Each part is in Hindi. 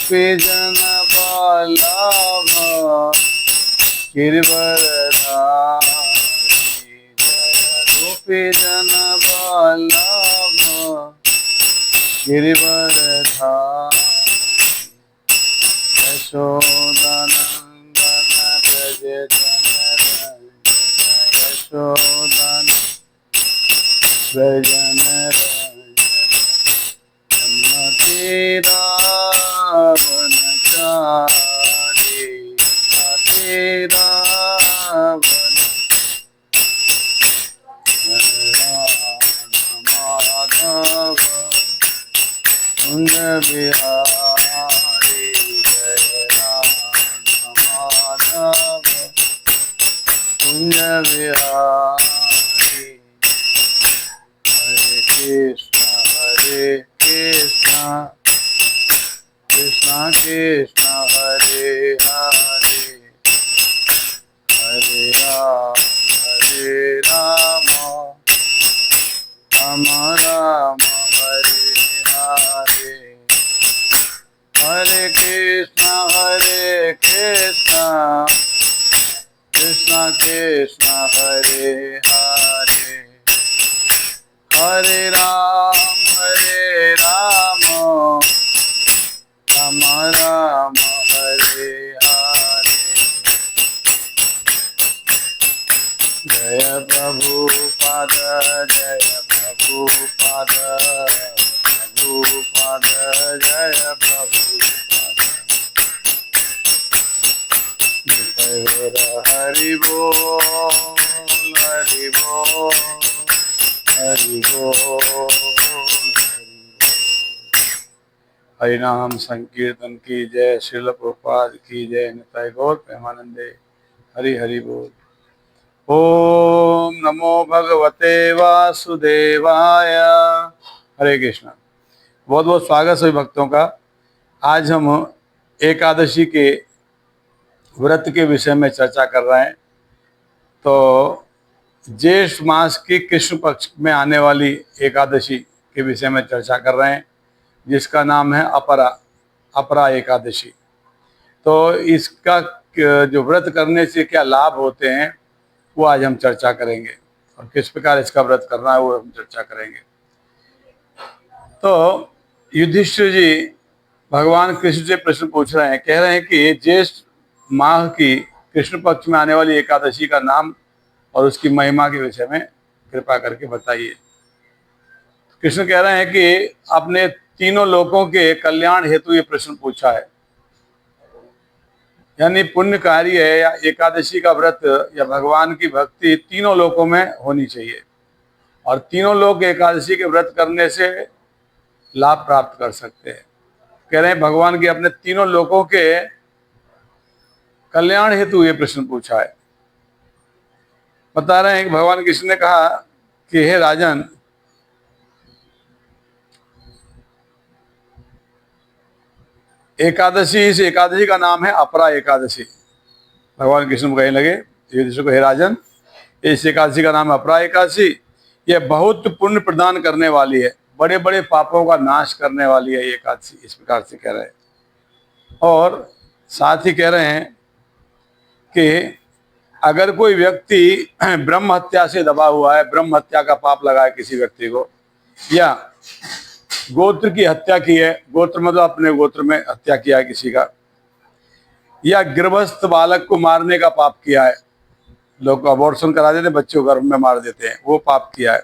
गोपी जन वल्लभ गिरिवरधारी जय गोपी जन वल्लभ गिरिवरधारी यशोदानंदन व्रज जनरंजन यशोदानंदन रावणचारी रावण माधव कुंज बिहारी जय राम माधव कुंज बिहारी हरे कृष्ण कृष्ण कृष्ण हरे हरे हरे राम राम राम हरे हरे हरे कृष्ण कृष्ण कृष्ण हरे हरे हरे राम राम राम हरे हरे जय प्रभुपाद जय प्रभुपाद प्रभुपाद जय प्रभुपाद हरि बोल हरि बोल हरि बोल हरि नाम संकीर्तन की जय। श्रील प्रभुपाद की जय। निताय गौर प्रेमानंदे। हरि हरि बोल। ओम नमो भगवते वासुदेवाय। हरे कृष्णा। बहुत बहुत स्वागत सभी भक्तों का। आज हम एकादशी के व्रत के विषय में चर्चा कर रहे हैं। तो ज्येष्ठ मास की कृष्ण पक्ष में आने वाली एकादशी के विषय में चर्चा कर रहे हैं, जिसका नाम है अपरा एकादशी। तो इसका जो व्रत करने से क्या लाभ होते हैं वो आज हम चर्चा करेंगे, और किस प्रकार इसका व्रत करना है वो हम चर्चा करेंगे। तो युधिष्ठिर जी भगवान कृष्ण से प्रश्न पूछ रहे हैं, कह रहे हैं कि ज्येष्ठ माह की कृष्ण पक्ष में आने वाली एकादशी का नाम और उसकी महिमा के विषय में कृपा करके बताइए। कृष्ण कह रहे हैं कि आपने तीनों लोकों के कल्याण हेतु ये प्रश्न पूछा है, यानी पुण्य कार्य है या एकादशी का व्रत या भगवान की भक्ति तीनों लोकों में होनी चाहिए, और तीनों लोग एकादशी के व्रत करने से लाभ प्राप्त कर सकते हैं। कह रहे हैं भगवान के अपने तीनों लोकों के कल्याण हेतु ये प्रश्न पूछा है। बता रहे हैं कि भगवान कृष्ण ने कहा कि हे राजन, इस एकादशी का नाम है अपरा एकादशी। भगवान कृष्ण कहने लगे युधिष्ठिर को, हे राजन, इस एकादशी का नाम है अपरा एकादशी। यह बहुत पुण्य प्रदान करने वाली है, बड़े बड़े पापों का नाश करने वाली है ये एकादशी। इस प्रकार से कह रहे हैं। और साथ ही कह रहे हैं कि अगर कोई व्यक्ति ब्रह्म हत्या से दबा हुआ है, ब्रह्म हत्या का पाप लगा है किसी व्यक्ति को, या गोत्र की हत्या की है, गोत्र मतलब अपने गोत्र में हत्या किया है किसी का, या गर्भस्थ बालक को मारने का पाप किया है, लोग अबॉर्शन करा देते हैं, बच्चों को गर्भ में मार देते हैं, वो पाप किया है,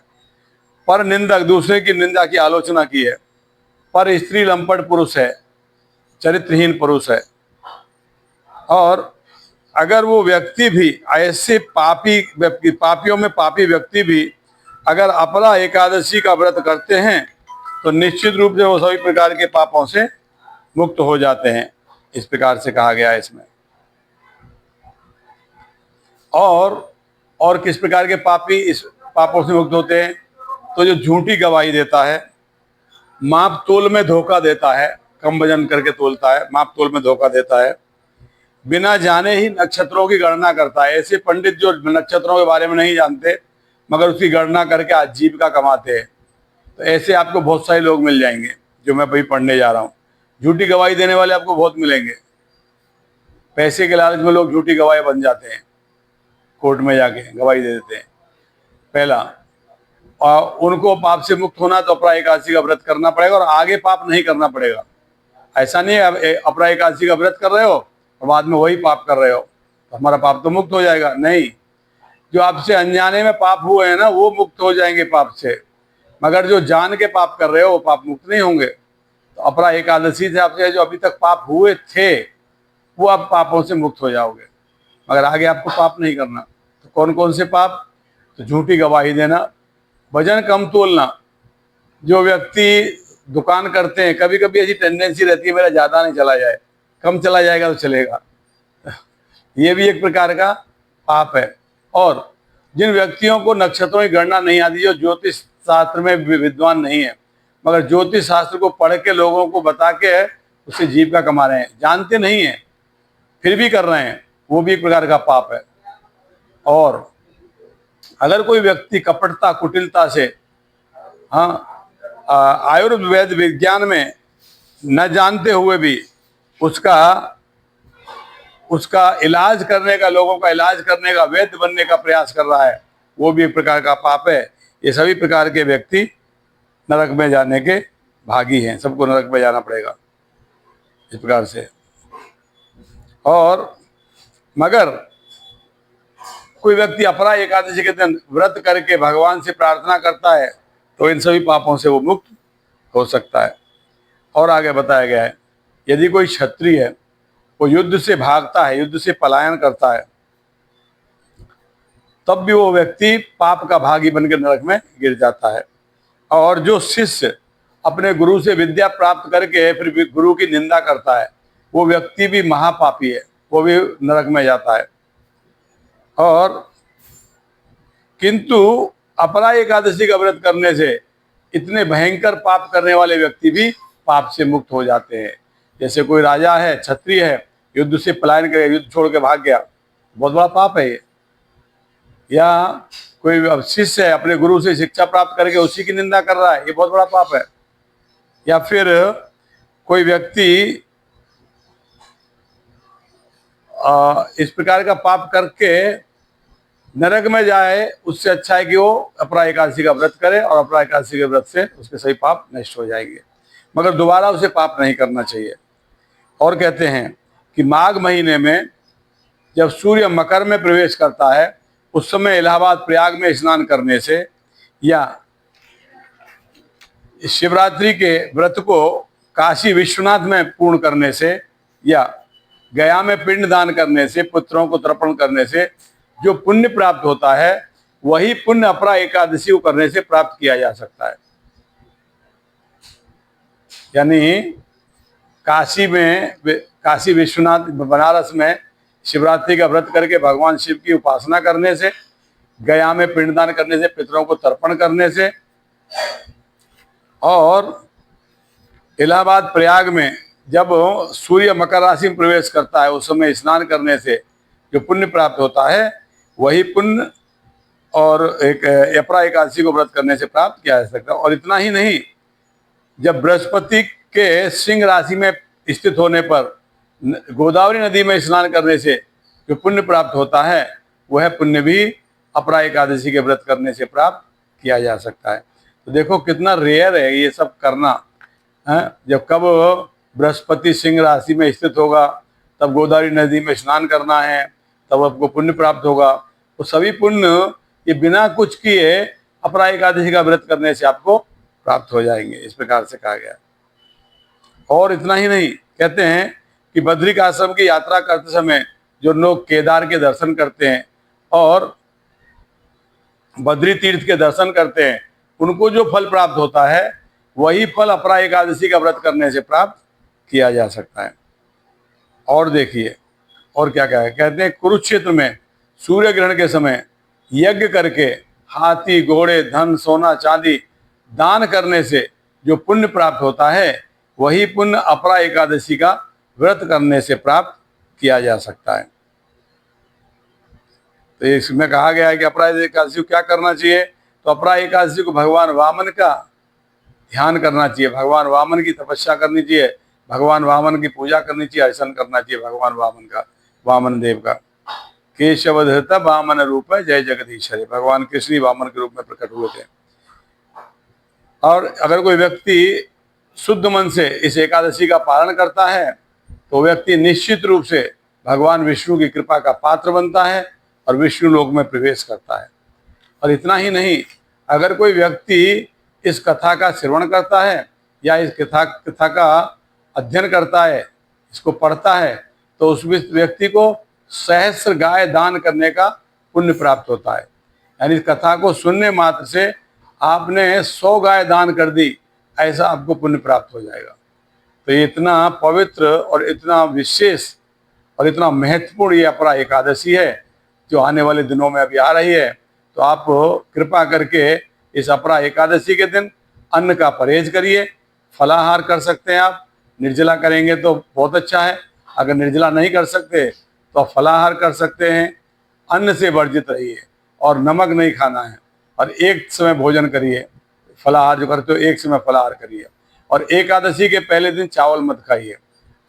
पर निंदक दूसरे की निंदा की आलोचना की है, पर स्त्री लंपट पुरुष है, चरित्रहीन पुरुष है, और अगर वो व्यक्ति भी ऐसे पापियों में पापी व्यक्ति भी अगर अपरा एकादशी का व्रत करते हैं तो निश्चित रूप से वो सभी प्रकार के पापों से मुक्त हो जाते हैं। इस प्रकार से कहा गया है इसमें। और किस प्रकार के पापी इस पापों से मुक्त होते हैं? तो जो झूठी गवाही देता है, माप तोल में धोखा देता है, कम वजन करके तोलता है, माप तोल में धोखा देता है, बिना जाने ही नक्षत्रों की गणना करता है। ऐसे पंडित जो नक्षत्रों के बारे में नहीं जानते मगर उसकी गणना करके आजीविका कमाते हैं, तो ऐसे आपको बहुत सारे लोग मिल जाएंगे जो मैं अभी पढ़ने जा रहा हूँ। झूठी गवाही देने वाले आपको बहुत मिलेंगे। पैसे के लालच में लोग झूठी गवाही बन जाते हैं, कोर्ट में जाके गवाही दे देते हैं। पहला, और उनको पाप से मुक्त होना तो अपरा एकादशी का व्रत करना पड़ेगा और आगे पाप नहीं करना पड़ेगा। ऐसा नहीं है अपरा एकादशी का व्रत कर रहे हो और बाद में वही पाप कर रहे हो तो हमारा पाप तो मुक्त हो जाएगा, नहीं। जो आपसे अनजाने में पाप हुए हैं ना, वो मुक्त हो जाएंगे पाप से, मगर जो जान के पाप कर रहे हो वो पाप मुक्त नहीं होंगे। तो अपरा एकादशी से आपसे जो अभी तक पाप हुए थे वो आप पापों से मुक्त हो जाओगे, मगर आगे आपको पाप नहीं करना। तो कौन कौन से पाप? तो झूठी गवाही देना, वजन कम तोलना। जो व्यक्ति दुकान करते हैं, कभी कभी ऐसी टेंडेंसी रहती है मेरा ज़्यादा नहीं चला जाए, कम चला जाएगा तो चलेगा, ये भी एक प्रकार का पाप है। और जिन व्यक्तियों को नक्षत्रों की गणना नहीं आती, जो ज्योतिष शास्त्र में विद्वान नहीं है, मगर ज्योतिष शास्त्र को पढ़ के लोगों को बता के उससे जीविका कमा रहे हैं, जानते नहीं हैं फिर भी कर रहे हैं, वो भी एक प्रकार का पाप है। और अगर कोई व्यक्ति कपटता कुटिलता से, हाँ, आयुर्वेद विज्ञान में न जानते हुए भी उसका इलाज करने का, लोगों का इलाज करने का, वैद्य बनने का प्रयास कर रहा है, वो भी एक प्रकार का पाप है। ये सभी प्रकार के व्यक्ति नरक में जाने के भागी हैं, सबको नरक में जाना पड़ेगा इस प्रकार से। और मगर कोई व्यक्ति अपरा एकादशी के दिन व्रत करके भगवान से प्रार्थना करता है तो इन सभी पापों से वो मुक्त हो सकता है। और आगे बताया गया है, यदि कोई क्षत्रिय है, वो युद्ध से भागता है, युद्ध से पलायन करता है, तब भी वो व्यक्ति पाप का भागी बनकर नरक में गिर जाता है। और जो शिष्य अपने गुरु से विद्या प्राप्त करके फिर गुरु की निंदा करता है, वो व्यक्ति भी महापापी है, वो भी नरक में जाता है। और किंतु अपरा एकादशी का व्रत करने से इतने भयंकर पाप करने वाले व्यक्ति भी पाप से मुक्त हो जाते हैं। जैसे कोई राजा है, क्षत्रिय है, युद्ध से पलायन कर, युद्ध छोड़ के भाग गया, बहुत बड़ा पाप है ये। या कोई शिष्य है, अपने गुरु से शिक्षा प्राप्त करके उसी की निंदा कर रहा है, ये बहुत बड़ा पाप है। या फिर कोई व्यक्ति इस प्रकार का पाप करके नरक में जाए, उससे अच्छा है कि वो अपरा एकादशी का व्रत करे और अपरा एकादशी के व्रत से उसके सभी पाप नष्ट हो जाएंगे, मगर दोबारा उसे पाप नहीं करना चाहिए। और कहते हैं कि माघ महीने में जब सूर्य मकर में प्रवेश करता है, उस समय इलाहाबाद प्रयाग में स्नान करने से, या शिवरात्रि के व्रत को काशी विश्वनाथ में पूर्ण करने से, या गया में पिंड दान करने से, पुत्रों को तर्पण करने से जो पुण्य प्राप्त होता है, वही पुण्य अपरा एकादशी को करने से प्राप्त किया जा सकता है। यानी काशी विश्वनाथ बनारस में शिवरात्रि का व्रत करके भगवान शिव की उपासना करने से, गया में पिंडदान करने से, पितरों को तर्पण करने से, और इलाहाबाद प्रयाग में जब सूर्य मकर राशि में प्रवेश करता है उस समय स्नान करने से जो पुण्य प्राप्त होता है, वही पुण्य और एक अपरा एकादशी को व्रत करने से प्राप्त किया जा सकता है। और इतना ही नहीं, जब बृहस्पति के सिंह राशि में स्थित होने पर गोदावरी नदी में स्नान करने से जो पुण्य प्राप्त होता है, वह पुण्य भी अपरा एकादशी के व्रत करने से प्राप्त किया जा सकता है। तो देखो कितना रेयर है ये सब करना है। जब कब बृहस्पति सिंह राशि में स्थित होगा, तब गोदावरी नदी में स्नान करना है, तब आपको पुण्य प्राप्त होगा। तो सभी पुण्य ये बिना कुछ किए अपरा एकादशी का व्रत करने से आपको प्राप्त हो जाएंगे, इस प्रकार से कहा गया। और इतना ही नहीं, कहते हैं कि बद्रिक आश्रम की यात्रा करते समय जो लोग केदार के दर्शन करते हैं और बद्री तीर्थ के दर्शन करते हैं, उनको जो फल प्राप्त होता है, वही फल अपरा एकादशी का व्रत करने से प्राप्त किया जा सकता है। और देखिए और क्या क्या है, कहते हैं कुरुक्षेत्र में सूर्य ग्रहण के समय यज्ञ करके हाथी घोड़े धन सोना चांदी दान करने से जो पुण्य प्राप्त होता है, वही पुण्य अपरा एकादशी का व्रत करने से प्राप्त किया जा सकता है। तो इसमें कहा गया है कि अपरा एकादशी को क्या करना चाहिए, तो अपरा एकादशी को भगवान वामन का ध्यान करना चाहिए, भगवान वामन की तपस्या करनी चाहिए, भगवान वामन की पूजा करनी चाहिए, अर्चन करना चाहिए भगवान वामन का, वामन देव का। केशव धृत वामन रूप जय जगदीश्वरी, भगवान कृष्ण ही वामन के रूप में प्रकट हुए थे। और अगर कोई व्यक्ति शुद्ध मन से इस एकादशी का पालन करता है तो व्यक्ति निश्चित रूप से भगवान विष्णु की कृपा का पात्र बनता है और विष्णु लोक में प्रवेश करता है। और इतना ही नहीं, अगर कोई व्यक्ति इस कथा का श्रवण करता है या इस कथा का अध्ययन करता है, इसको पढ़ता है, तो उस व्यक्ति को सहस्र गाय दान करने का पुण्य प्राप्त होता है। यानी इस कथा को सुनने मात्र से आपने 100 गाय दान कर दी, ऐसा आपको पुण्य प्राप्त हो जाएगा। तो ये इतना पवित्र और इतना विशेष और इतना महत्वपूर्ण ये अपरा एकादशी है जो आने वाले दिनों में अभी आ रही है। तो आप कृपा करके इस अपरा एकादशी के दिन अन्न का परहेज करिए। फलाहार कर सकते हैं आप, निर्जला करेंगे तो बहुत अच्छा है। अगर निर्जला नहीं कर सकते तो आप फलाहार कर सकते हैं। अन्न से वर्जित रहिए और नमक नहीं खाना है और एक समय भोजन करिए। फलाहार जो करते हो एक समय फलाहार करिए। और एकादशी के पहले दिन चावल मत खाइए।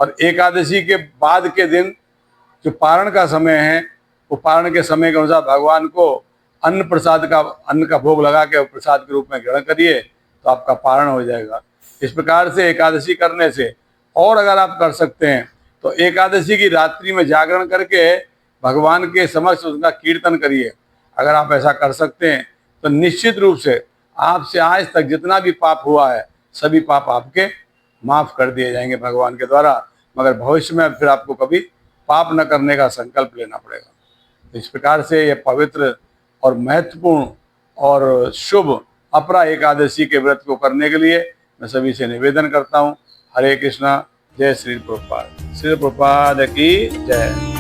और एकादशी के बाद के दिन जो पारण का समय है, वो पारण के समय के अनुसार भगवान को अन्न का भोग लगा के प्रसाद के रूप में ग्रहण करिए, तो आपका पारण हो जाएगा। इस प्रकार से एकादशी करने से, और अगर आप कर सकते हैं तो एकादशी की रात्रि में जागरण करके भगवान के समक्ष उसका कीर्तन करिए। अगर आप ऐसा कर सकते हैं तो निश्चित रूप से आपसे आज तक जितना भी पाप हुआ है सभी पाप आपके माफ कर दिए जाएंगे भगवान के द्वारा। मगर भविष्य में फिर आपको कभी पाप न करने का संकल्प लेना पड़ेगा। तो इस प्रकार से यह पवित्र और महत्वपूर्ण और शुभ अपरा एकादशी के व्रत को करने के लिए मैं सभी से निवेदन करता हूँ। हरे कृष्णा। जय श्री प्रभुपाद। श्री प्रभुपाद की जय।